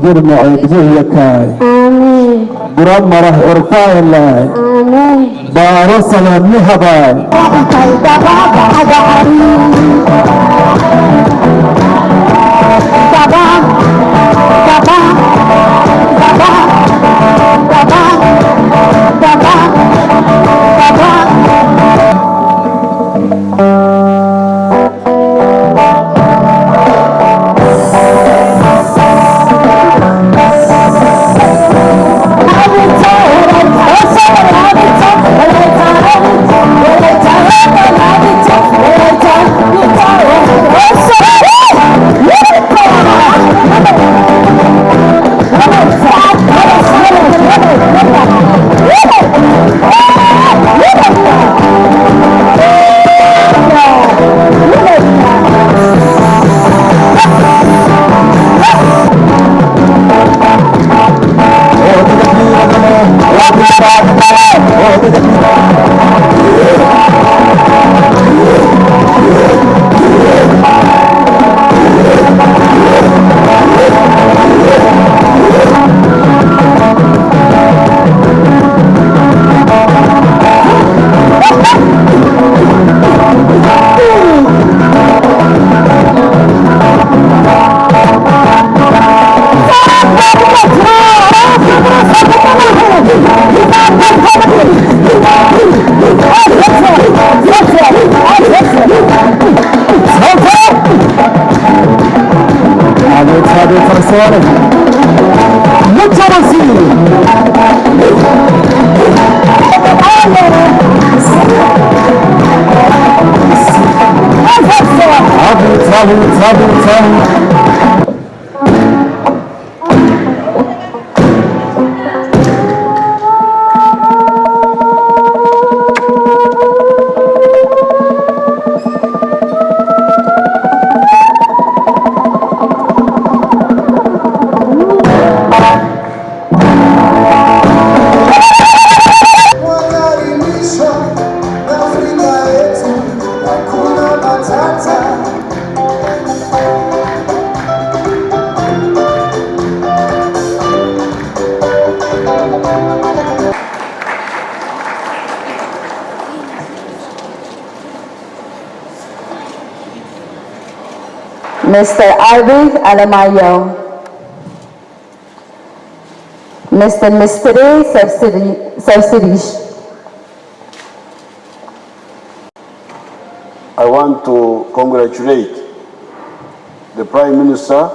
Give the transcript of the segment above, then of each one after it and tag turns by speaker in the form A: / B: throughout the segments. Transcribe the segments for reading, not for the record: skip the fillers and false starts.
A: جرم عيدك آمين برام مرح أرفع الله آمين بارسل النهبا
B: Mr. Arvind Alamayo. Mr. Mystery Subsidies.
C: I want to congratulate the Prime Minister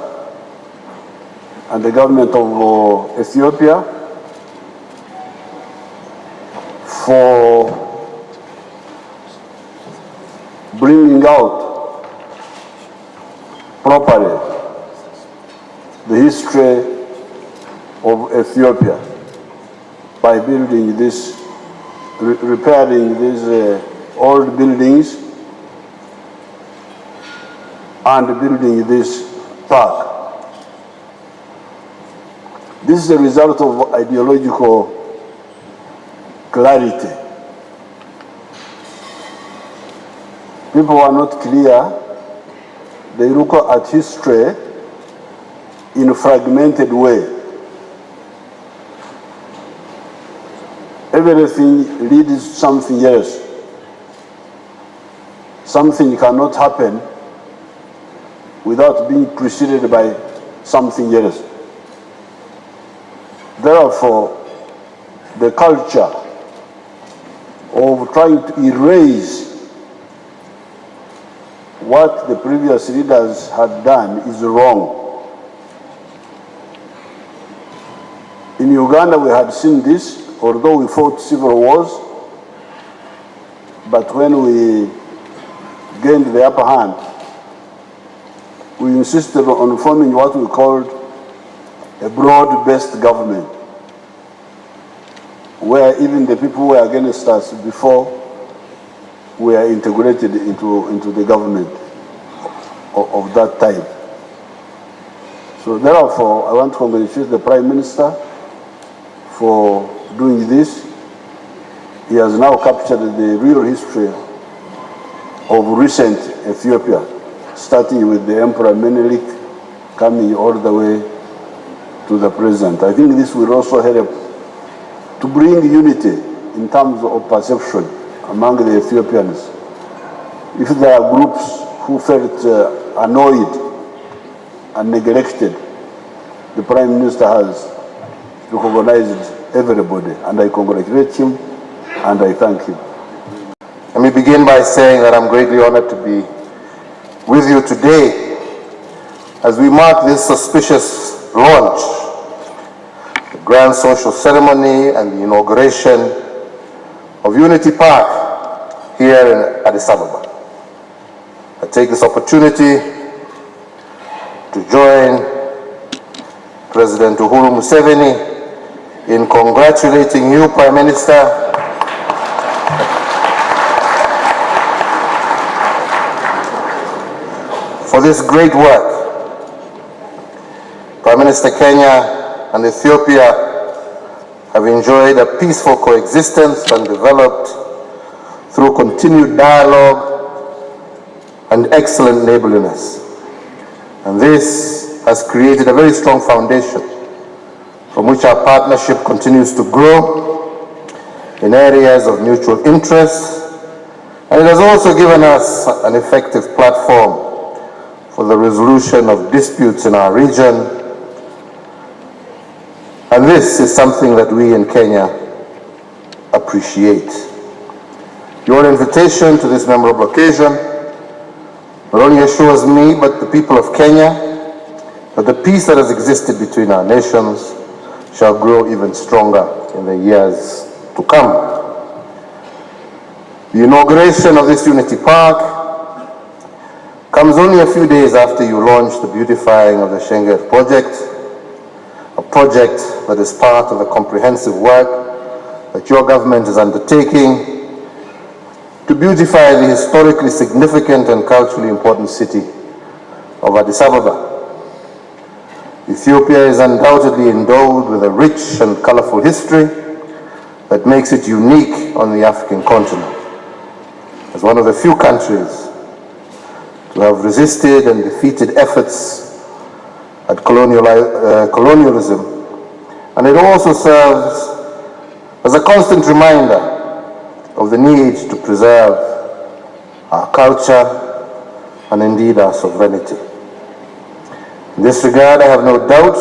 C: and the government of Ethiopia for bringing out properly the history of Ethiopia by building this, repairing these old buildings and building this park. This is a result of ideological clarity. People are not clear. They look at history in a fragmented way. Everything leads to something else. Something cannot happen without being preceded by something else. Therefore, the culture of trying to erase what the previous leaders had done is wrong. In Uganda, we had seen this, although we fought civil wars, but when we gained the upper hand, we insisted on forming what we called a broad-based government, where even the people who were against us before were integrated into the government of that time. So therefore, I want to congratulate the Prime Minister for doing this. He has now captured the real history of recent Ethiopia, starting with the Emperor Menelik, coming all the way to the present. I think this will also help to bring unity in terms of perception among the Ethiopians. If there are groups who felt annoyed and neglected, the Prime Minister has recognized everybody, and I congratulate him and I thank him.
D: Let me begin by saying that I'm greatly honored to be with you today as we mark this auspicious launch, the grand social ceremony and the inauguration of Unity Park here in Addis Ababa. I take this opportunity to join President Uhuru Museveni in congratulating you, Prime Minister, for this great work. Prime Minister, Kenya and Ethiopia have enjoyed a peaceful coexistence and developed through continued dialogue and excellent neighborliness. And this has created a very strong foundation from which our partnership continues to grow in areas of mutual interest, and it has also given us an effective platform for the resolution of disputes in our region. And this is something that we in Kenya appreciate. Your invitation to this memorable occasion not only assures me, but the people of Kenya, that the peace that has existed between our nations shall grow even stronger in the years to come. The inauguration of this Unity Park comes only a few days after you launched the beautifying of the Shenger project, a project that is part of the comprehensive work that your government is undertaking to beautify the historically significant and culturally important city of Addis Ababa. Ethiopia is undoubtedly endowed with a rich and colorful history that makes it unique on the African continent. As one of the few countries to have resisted and defeated efforts at colonialism, and it also serves as a constant reminder of the need to preserve our culture and indeed our sovereignty. In this regard, I have no doubt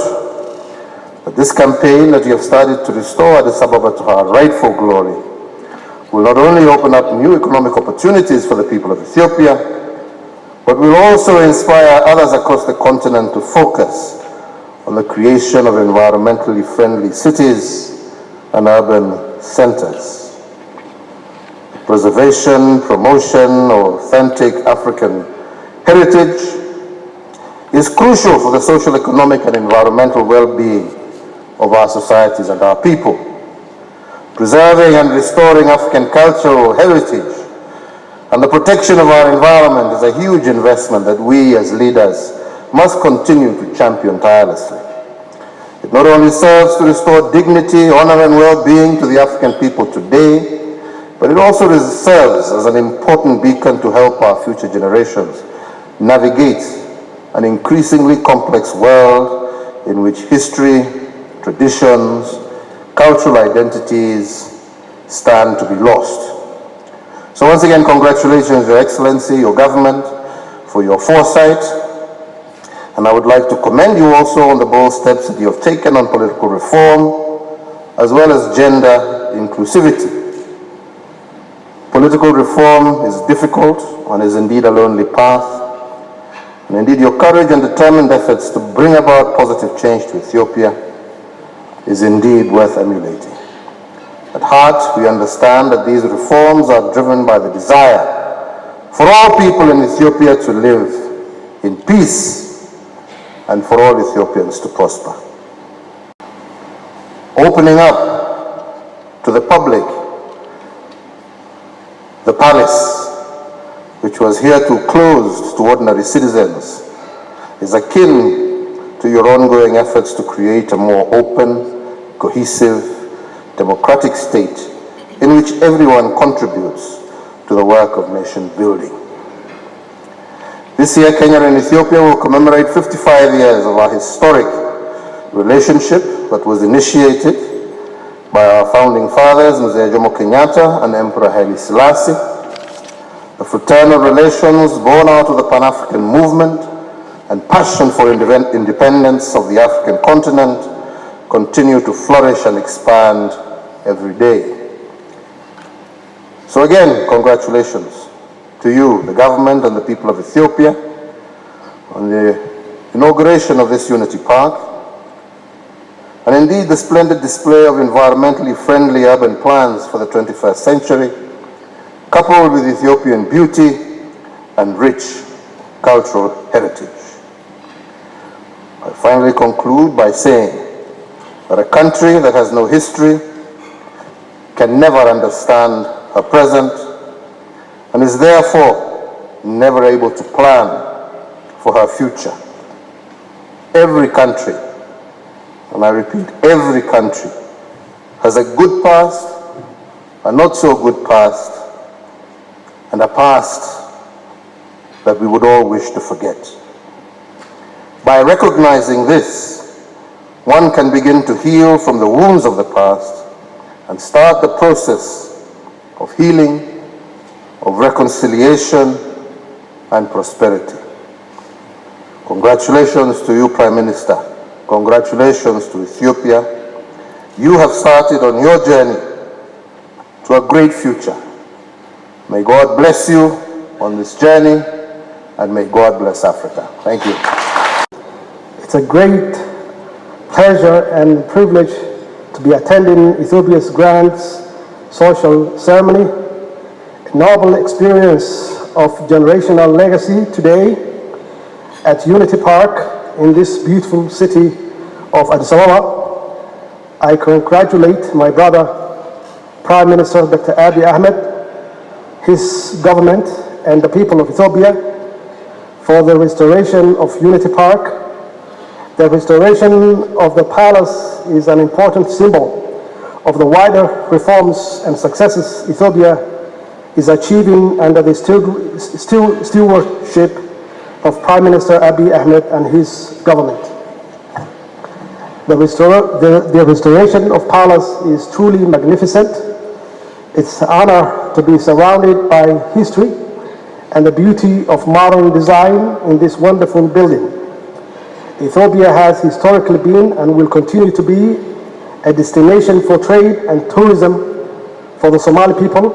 D: that this campaign that you have started to restore Addis Ababa to her rightful glory will not only open up new economic opportunities for the people of Ethiopia, but will also inspire others across the continent to focus on the creation of environmentally friendly cities and urban centers. Preservation, promotion of authentic African heritage is crucial for the social, economic, and environmental well-being of our societies and our people. Preserving and restoring African cultural heritage and the protection of our environment is a huge investment that we as leaders must continue to champion tirelessly. It not only serves to restore dignity, honor, and well-being to the African people today, but it also serves as an important beacon to help our future generations navigate an increasingly complex world in which history, traditions, cultural identities stand to be lost. So once again, congratulations, Your Excellency, your government, for your foresight. And I would like to commend you also on the bold steps that you have taken on political reform, as well as gender inclusivity. Political reform is difficult and is indeed a lonely path. And indeed, your courage and determined efforts to bring about positive change to Ethiopia is indeed worth emulating. At heart, we understand that these reforms are driven by the desire for all people in Ethiopia to live in peace and for all Ethiopians to prosper. Opening up to the public the palace, which was hitherto closed to ordinary citizens, is akin to your ongoing efforts to create a more open, cohesive, democratic state in which everyone contributes to the work of nation building. This year, Kenya and Ethiopia will commemorate 55 years of our historic relationship that was initiated by our founding fathers, Mzee Jomo Kenyatta and Emperor Haile Selassie. The fraternal relations born out of the Pan-African movement and passion for independence of the African continent continue to flourish and expand every day. So again, congratulations to you, the government and the people of Ethiopia, on the inauguration of this Unity Park, and indeed the splendid display of environmentally friendly urban plans for the 21st century, coupled with Ethiopian beauty and rich cultural heritage. I finally conclude by saying that a country that has no history can never understand her present and is therefore never able to plan for her future. Every country, and I repeat, every country has a good past, a not so good past, and a past that we would all wish to forget. By recognizing this, one can begin to heal from the wounds of the past and start the process of healing, of reconciliation, and prosperity. Congratulations to you, Prime Minister. Congratulations to Ethiopia. You have started on your journey to a great future. May God bless you on this journey, and may God bless Africa. Thank you.
E: It's a great pleasure and privilege to be attending Ethiopia's grand social ceremony, a noble experience of generational legacy today at Unity Park in this beautiful city of Addis Ababa. I congratulate my brother, Prime Minister Dr. Abiy Ahmed, his government, and the people of Ethiopia for the restoration of Unity Park. The restoration of the palace is an important symbol of the wider reforms and successes Ethiopia is achieving under the stewardship of Prime Minister Abiy Ahmed and his government. The restoration of palace is truly magnificent. It's an honor to be surrounded by history and the beauty of modern design in this wonderful building. Ethiopia has historically been and will continue to be a destination for trade and tourism for the Somali people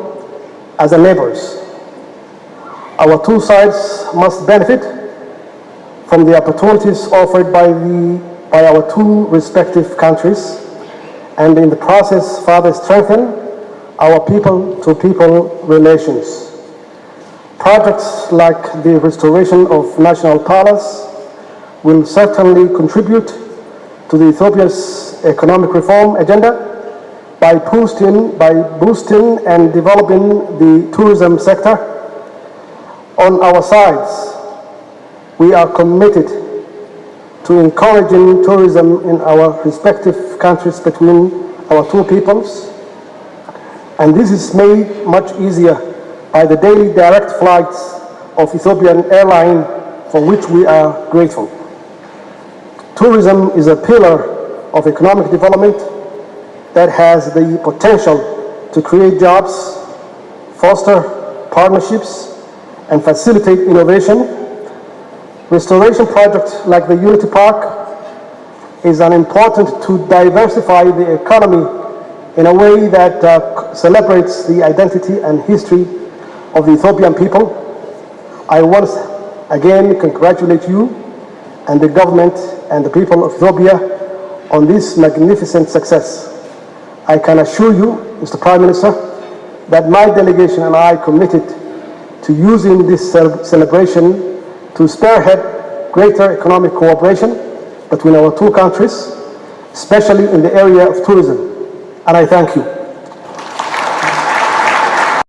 E: as a neighbors. Our two sides must benefit from the opportunities offered by our two respective countries, and in the process further strengthen our people-to-people relations. Projects like the restoration of National Palace will certainly contribute to the Ethiopia's economic reform agenda by boosting and developing the tourism sector. On our sides, we are committed to encouraging tourism in our respective countries between our two peoples, and this is made much easier by the daily direct flights of Ethiopian Airlines, for which we are grateful. Tourism is a pillar of economic development that has the potential to create jobs, foster partnerships, and facilitate innovation. Restoration projects like the Unity Park is an important to diversify the economy in a way that celebrates the identity and history of the Ethiopian people. I once again congratulate you and the government and the people of Ethiopia on this magnificent success. I can assure you, Mr. Prime Minister, that my delegation and I are committed to using this celebration to spearhead greater economic cooperation between our two countries, especially in the area of tourism. And I thank you.